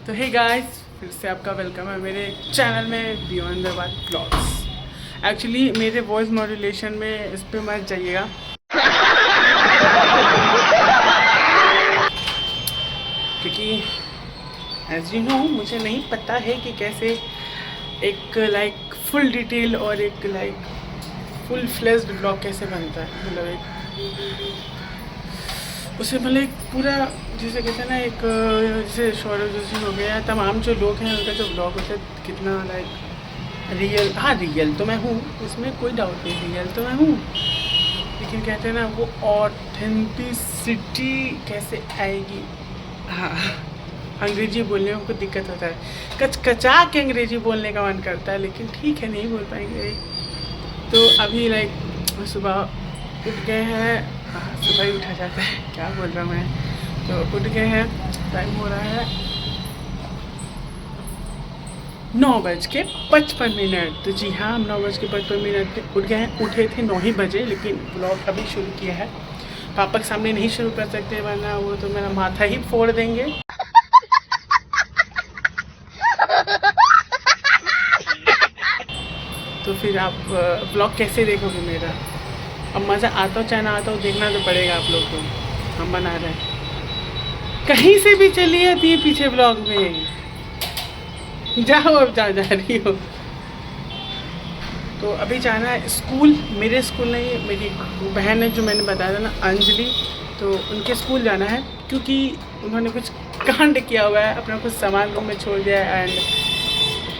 तो hey guys, फिर से आपका वेलकम है मेरे चैनल में beyond the world blogs. Actually मेरे वॉइस मॉड्यूलेशन में इस पे मत जाइएगा, क्योंकि एज यू नो मुझे नहीं पता है कि कैसे एक लाइक फुल डिटेल और एक लाइक फुल फ्लेश्ड ब्लॉग कैसे बनता है। मतलब एक उसे मतलब एक पूरा जैसे कहते हैं ना, एक जैसे सौरभ जोशी हो गया, तमाम जो लोग हैं उनका जो ब्लॉग होता है कितना लाइक रियल। हाँ, रियल तो मैं हूँ, इसमें कोई डाउट नहीं, रियल तो मैं हूँ, लेकिन कहते हैं ना वो ऑथेंटिसिटी कैसे आएगी। हाँ, अंग्रेजी बोलने में कुछ दिक्कत होता है, कचकचा के अंग्रेजी बोलने का मन करता है, लेकिन ठीक है नहीं बोल पाएंगे। तो अभी लाइक सुबह उठ गए हैं, सुबह ही उठा जाता है, क्या बोल रहा हूँ मैं। तो उठ गए हैं, टाइम हो रहा है 9:55। तो जी हाँ, हम 9:55 पे उठ गए हैं। उठे थे 9 ही बजे, लेकिन ब्लॉग अभी शुरू किया है। पापा के सामने नहीं शुरू कर सकते, वरना वो तो मेरा माथा ही फोड़ देंगे। तो फिर आप ब्लॉग कैसे देखोगे मेरा? अब मज़ा आता हो चाहे ना आता हो, देखना तो पड़ेगा आप लोग को। हम बना रहे हैं, कहीं से भी चली आती है पीछे ब्लॉग में। जाओ, अब जा रही हो। तो अभी जाना है स्कूल। मेरे स्कूल नहीं, मेरी बहन है जो मैंने बताया था ना, अंजलि, तो उनके स्कूल जाना है, क्योंकि उन्होंने कुछ कांड किया हुआ है, अपना कुछ सामान रूम में छोड़ दिया है। एंड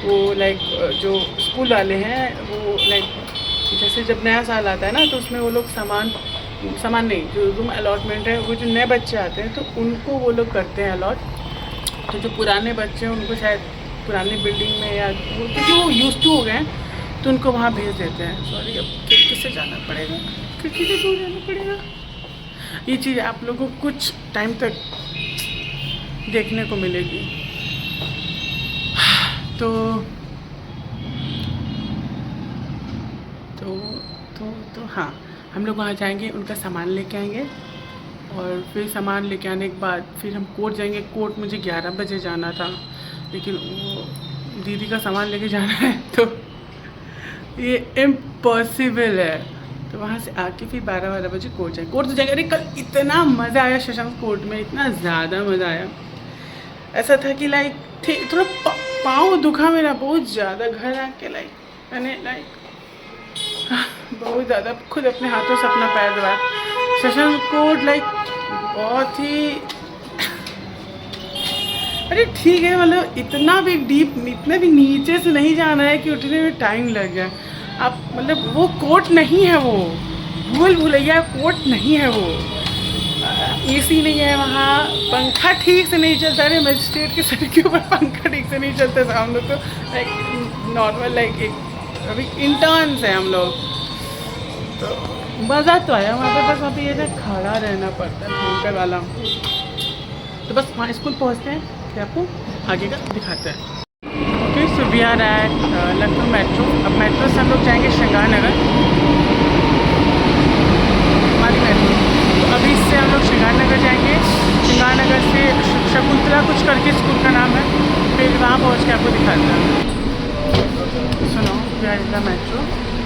वो लाइक जो स्कूल वाले हैं वो लाइक जैसे जब नया साल आता है ना, तो उसमें वो लोग सामान नहीं, जो रूम अलॉटमेंट है, वो जो नए बच्चे आते हैं तो उनको वो लोग करते हैं अलॉट। तो जो पुराने बच्चे हैं उनको शायद पुरानी बिल्डिंग में या क्योंकि वो यूज टू हो गए हैं तो उनको वहाँ भेज देते हैं। सॉरी, अब खिड़की से जाना पड़ेगा, खिड़की से दूर जाना पड़ेगा। ये चीज़ आप लोगों को कुछ टाइम तक देखने को मिलेगी। तो हाँ, हम लोग वहाँ जाएंगे, उनका सामान लेके आएंगे, और फिर सामान लेके आने के बाद फिर हम कोर्ट जाएंगे। कोर्ट मुझे 11 बजे जाना था, लेकिन वो दीदी का सामान लेके जाना है तो ये इम्पॉसिबल है। तो वहाँ से आके फिर 12 बजे कोर्ट जाएंगे। कोर्ट तो जाएंगे। अरे कल इतना मज़ा आया शशांक कोर्ट में, इतना ज़्यादा मज़ा आया। ऐसा था कि लाइक थोड़ा पाँव दुखा मेरा बहुत ज़्यादा। घर आके लाइक मैंने लाइक बहुत ज़्यादा खुद अपने हाथों से अपना पैर दबाया। शशांक कोर्ट लाइक बहुत ही अरे ठीक है, मतलब इतना भी डीप, इतना भी नीचे से नहीं जाना है कि उठने में टाइम लग जाए। आप मतलब वो कोर्ट नहीं है, वो भूल भुलैया कोर्ट नहीं है। वो एसी नहीं है वहाँ, पंखा ठीक से नहीं चलता। अरे मजिस्ट्रेट के सर के ऊपर पंखा ठीक से नहीं चलता था। हम लोग तो लाइक नॉर्मल लाइक एक अभी इंटर्न्स हैं हम लोग। तो मज़ा तो आया वहाँ पे, बस वहाँ पे ये ना खड़ा रहना पड़ता है भयंकर वाला। तो बस वहाँ स्कूल पहुँचते हैं, फिर आपको आगे का दिखाते हैं। Okay, so we are at Lucknow metro. अब मेट्रो से हम लोग जाएंगे श्रृंगार नगर, हमारी मेट्रो। तो अभी इससे हम लोग श्रृंगार नगर जाएंगे। श्रृंगार नगर से शकुंतला कुछ करके स्कूल का नाम है, फिर वहाँ पहुँच के आपको दिखाते हैं। सुनो, we are in the metro.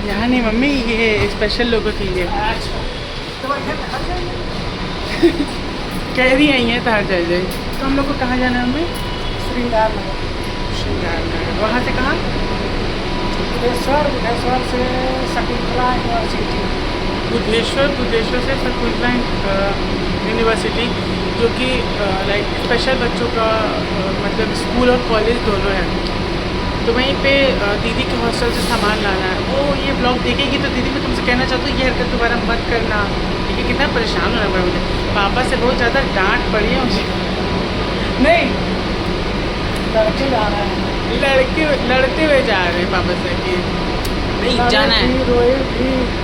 यहाँ नहीं मम्मी, ये स्पेशल लोगों के लिए कह रही आई है तार जाए जाए। तो हम लोग को कहाँ जाना है हमें? श्रृंगार नगर। श्रृंगार नगर, वहाँ से कहाँ? बुद्धेश्वर से शकुंतला यूनिवर्सिटी। बुद्धेश्वर से शकुंतला यूनिवर्सिटी, जो कि लाइक स्पेशल बच्चों का मतलब स्कूल और कॉलेज दोनों है। तो वहीं पे दीदी के हॉस्टल से सामान लाना है। वो ये ब्लॉग देखेगी तो दीदी, मैं तुमसे कहना चाहती हूँ ये हरकत दोबारा मत करना, क्योंकि कितना परेशान होना पड़ा मुझे। पापा से बहुत ज़्यादा डांट पड़ी है मुझे। नहीं, लड़के जा रहे हैं, लड़ते हुए जा रहे हैं पापा से कि नहीं जाना है,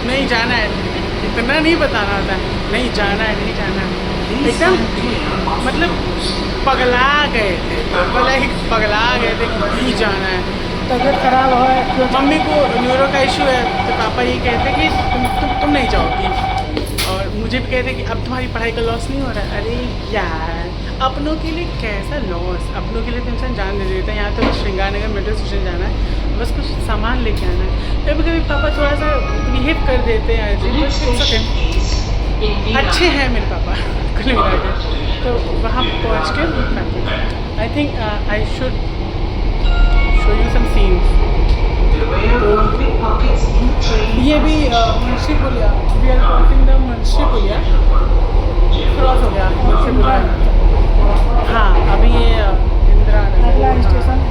नहीं जाना है, इतना नहीं बताना होता, नहीं जाना है, नहीं जाना है। एकदम मतलब पगला गए थे, पगला गए थे, नहीं जाना है। तबीयत खराब हो, मम्मी को न्यूरो का इशू है, तो पापा ये कहते कि तुम नहीं जाओगी, और मुझे भी कहते कि अब तुम्हारी पढ़ाई का लॉस नहीं हो रहा है। अरे यार, अपनों के लिए कैसा लॉस, अपनों के लिए तो इंसान जान दे देता है। यहाँ तो बस श्रृंगार नगर मेट्रो स्टेशन जाना है, बस कुछ सामान लेके आना है। कभी कभी पापा थोड़ा सा बिहेव कर देते हैं अजीब, बट ओके, अच्छे हैं मेरे पापा कुल मिला के। तो वहाँ पहुँच के I think I should show you some scenes. तो ये भी Munshi Puliya, we are crossing the Munshi Puliya, cross हो गया मुंशी पुलिया। हाँ अभी ये इंदिरा अगला स्टेशन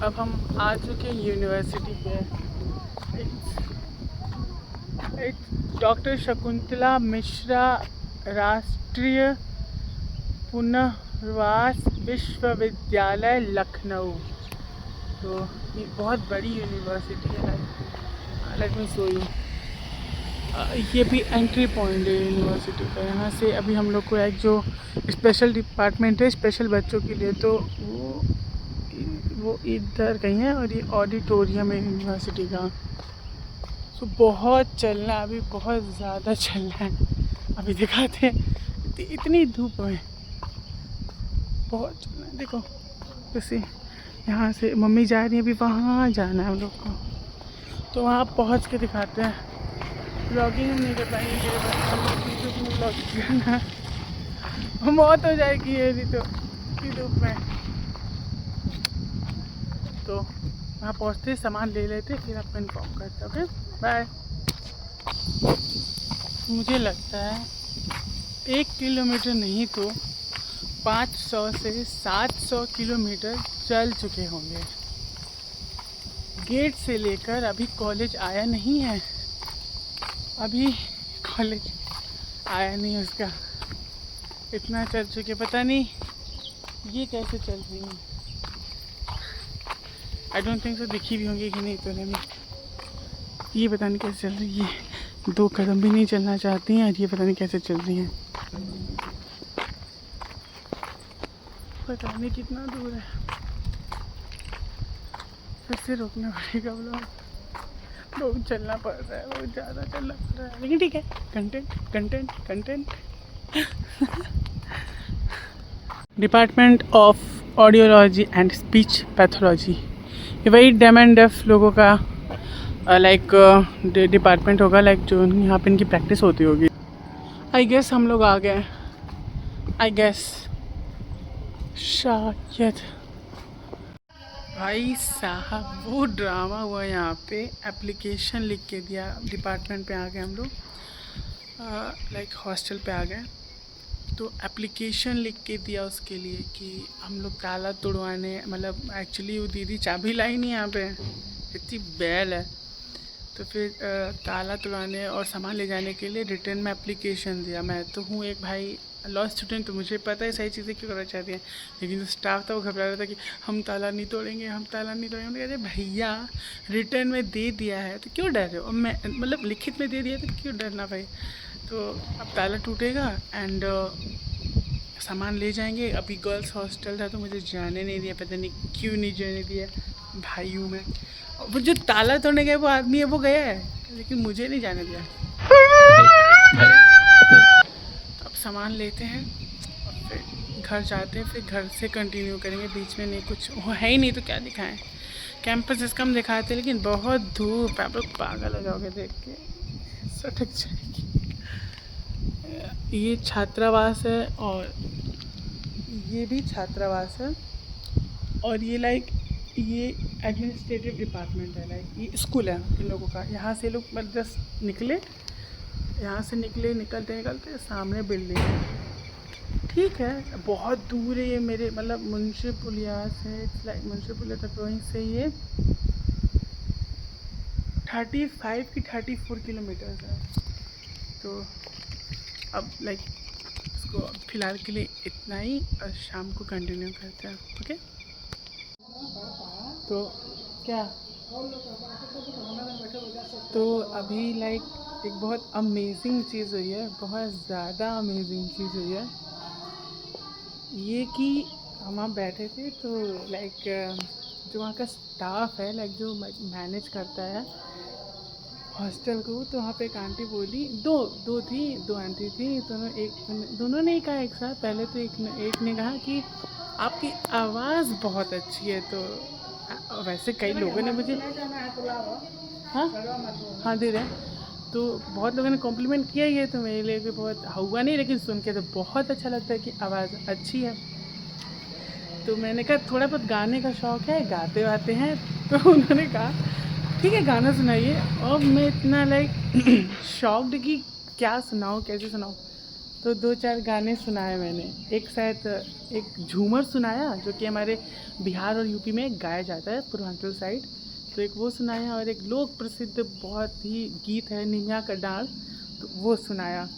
अब हम आ चुके हैं यूनिवर्सिटी पे। डॉक्टर शकुंतला मिश्रा राष्ट्रीय पुनर्वास विश्वविद्यालय लखनऊ। तो ये बहुत बड़ी यूनिवर्सिटी है। Let me show you. ये भी एंट्री पॉइंट है यूनिवर्सिटी का। यहाँ से अभी हम लोग को एक जो स्पेशल डिपार्टमेंट है स्पेशल बच्चों के लिए, तो वो इधर कहीं है, और ये ऑडिटोरियम है यूनिवर्सिटी का। तो बहुत चलना है अभी, बहुत ज़्यादा चलना है। अभी दिखाते हैं, इतनी धूप में बहुत चलना है। देखो जैसे यहाँ से मम्मी जा रही है, अभी वहाँ जाना है हम लोग को, तो वहाँ पहुँच के दिखाते हैं। ब्लॉगिंग हम नहीं कर पाएंगे, ब्लॉगिंग करना मौत हो जाएगी ये भी तो इतनी धूप में। तो वहाँ पहुँचते सामान ले लेते, फिर आपको इन्फॉर्म करते। Okay bye. मुझे लगता है 1 किलोमीटर नहीं तो 500 से 700 किलोमीटर चल चुके होंगे। गेट से लेकर अभी कॉलेज आया नहीं है, अभी कॉलेज आया नहीं उसका। इतना चल चुके, पता नहीं ये कैसे चल रही है। आई डोंट थिंक सो दिखी भी होंगी कि नहीं तो नहीं, ये पता नहीं कैसे चल रही है। 2 कदम भी नहीं चलना चाहती हैं और ये पता नहीं कैसे चल रही हैं। पता नहीं कितना दूर है, फिर से रोकना पड़ेगा ब्लॉग। बहुत चलना पड़ रहा है, बहुत ज़्यादा चलना पड़ रहा है, लेकिन ठीक है। Content content content. Department of audiology and speech pathology, ये वही डेम एंड डेफ लोगों का लाइक डिपार्टमेंट होगा, लाइक जो यहाँ पे इनकी प्रैक्टिस होती होगी। आई गेस हम लोग आ गए, आई गेस शायद। भाई साहब वो ड्रामा हुआ यहाँ पे। एप्लीकेशन लिख के दिया, डिपार्टमेंट पे आ गए हम लोग, लाइक हॉस्टल पे आ गए। तो एप्लीकेशन लिख के दिया उसके लिए कि हम लोग ताला तोड़वाने, मतलब एक्चुअली वो दीदी चाबी लाई नहीं यहाँ पे, इतनी बैल है। तो फिर ताला तोड़वाने और सामान ले जाने के लिए रिटर्न में एप्लीकेशन दिया। मैं तो हूँ एक भाई लॉ स्टूडेंट, तो मुझे पता है सही चीज़ें क्यों करना चाहती हैं, लेकिन जो स्टाफ था वो घबरा रहा था कि हम ताला नहीं तोड़ेंगे, हम ताला नहीं तोड़ेंगे। हमने कहा भैया रिटर्न में दे दिया है तो क्यों डर रहे हो, मैं मतलब लिखित में दे दिया तो क्यों डरना भाई। तो अब ताला टूटेगा एंड सामान ले जाएंगे। अभी गर्ल्स हॉस्टल था तो मुझे जाने नहीं दिया, पता नहीं क्यों नहीं जाने दिया। भाई हूँ मैं, वो जो ताला तोड़ने गया वो आदमी है वो गया है, लेकिन मुझे नहीं जाने दिया। अब सामान लेते हैं और फिर घर जाते हैं, फिर घर से कंटिन्यू करेंगे। बीच में नहीं कुछ वो है ही नहीं तो क्या दिखाएं। कैंपस इसका हम दिखाते हैं, लेकिन बहुत धूप है, आप लोग पागल हो जाओगे देख के, सटक जाएगी। ये छात्रावास है और ये भी छात्रावास है, और ये लाइक ये एडमिनिस्ट्रेटिव डिपार्टमेंट है, लाइक ये स्कूल है इन लोगों का। यहाँ से लोग मतलब जस्ट निकले, यहाँ से निकले, निकलते निकलते सामने बिल्डिंग है। ठीक है, बहुत दूर है ये मेरे मतलब मुंशी पुलिया से, लाइक मुंशी पुलिया तक वहीं से ये 35 की 34 किलोमीटर है। तो अब लाइक इसको फ़िलहाल के लिए इतना ही, और शाम को कंटिन्यू करते हैं। ओके, तो क्या, तो अभी लाइक एक बहुत अमेजिंग चीज़ हुई है, बहुत ज़्यादा अमेजिंग चीज़ हुई है ये कि हम वहाँ बैठे थे तो लाइक जो वहाँ का स्टाफ है, लाइक जो मैनेज करता है हॉस्टल को, तो वहाँ पे एक आंटी बोली, दो आंटी थी, दोनों ने कहा एक साथ। पहले तो एक ने कहा कि आपकी आवाज़ बहुत अच्छी है। तो वैसे कई लोगों ने मुझे हाँ दे रहे हैं, तो बहुत लोगों ने कॉम्प्लीमेंट किया ही है, तो मेरे लिए भी बहुत हुआ नहीं, लेकिन सुन के तो बहुत अच्छा लगता है कि आवाज़ अच्छी है। तो मैंने कहा थोड़ा बहुत गाने का शौक़ है, गाते वाते हैं। तो उन्होंने कहा ठीक है गाना सुनाइए। और मैं इतना लाइक शॉक्ड कि क्या सुनाऊँ, कैसे सुनाऊँ। तो 2-4 गाने सुनाए मैंने। एक शायद एक झूमर सुनाया जो कि हमारे बिहार और यूपी में गाया जाता है पूर्वांचल साइड, तो एक वो सुनाया। और एक लोक प्रसिद्ध बहुत ही गीत है निमिया का डांस, तो वो सुनाया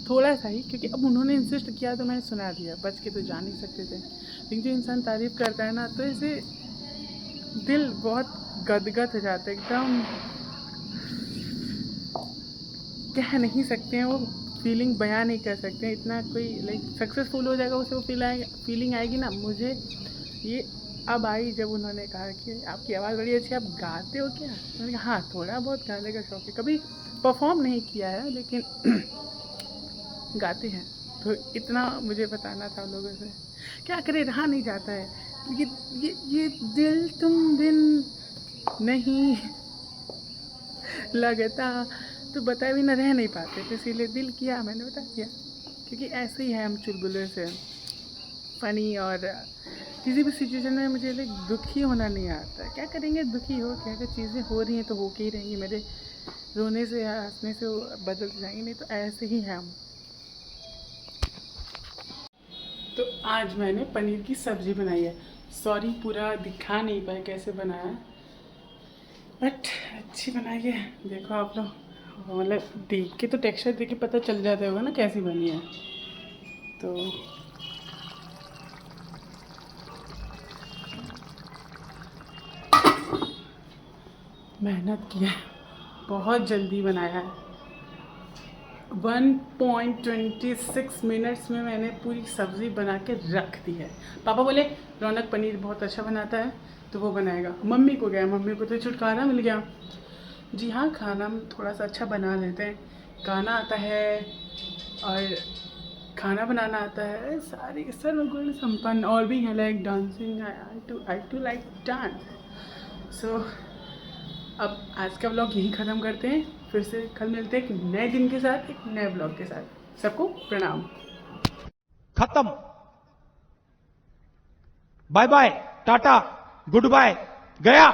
थोड़ा सा ही, क्योंकि अब उन्होंने इंसिस्ट किया तो मैंने सुना दिया। बच के तो जा नहीं सकते थे, लेकिन जो इंसान तारीफ़ करता है ना, तो इसे दिल बहुत गदगद हो जाता है एकदम, कह नहीं सकते हैं वो फीलिंग, बयान नहीं कर सकते हैं। इतना कोई लाइक सक्सेसफुल हो जाएगा उसे वो फीलिंग आएगी ना। मुझे ये अब आई जब उन्होंने कहा कि आपकी आवाज़ बड़ी अच्छी है, आप गाते हो क्या? मैंने कहा हाँ थोड़ा बहुत गाने का शौक़ है, कभी परफॉर्म नहीं किया है लेकिन गाते हैं। तो इतना मुझे बताना था लोगों से, क्या करें रहा नहीं जाता है। ये दिल तुम बिन नहीं लगता, तो बताए बिना रह नहीं पाते, तो इसीलिए दिल किया, मैंने बता दिया। क्योंकि ऐसे ही है हम चुलबुले से, फ़नी, और किसी भी सिचुएशन में मुझे लाइक दुखी होना नहीं आता। क्या करेंगे, दुखी हो क्या, अगर चीज़ें हो रही हैं तो हो के ही रहेंगी। मेरे रोने से या हंसने से वो बदल जाएंगे नहीं, तो ऐसे ही हैं हम। तो आज मैंने पनीर की सब्ज़ी बनाई है। सॉरी पूरा दिखा नहीं पाए कैसे बनाया, बट अच्छी बनाई है। देखो आप लोग, मतलब देख के तो टेक्सचर देख के पता चल जाता होगा ना कैसी बनी है। तो मेहनत की है, बहुत जल्दी बनाया है। 1.26 मिनट्स में मैंने पूरी सब्ज़ी बना के रख दी है। पापा बोले रौनक पनीर बहुत अच्छा बनाता है तो वो बनाएगा। मम्मी को गया, मम्मी को तो छुटकारा मिल गया। जी हाँ, खाना हम थोड़ा सा अच्छा बना लेते हैं, गाना आता है और खाना बनाना आता है, सारी सर्वगुण संपन्न। और भी है like dancing, I too like dance. So अब आज का व्लॉग यहीं ख़त्म करते हैं, फिर से कल मिलते हैं एक नए दिन के साथ, एक नए व्लॉग के साथ। सबको प्रणाम। खत्म, bye bye, tata, good bye, गया।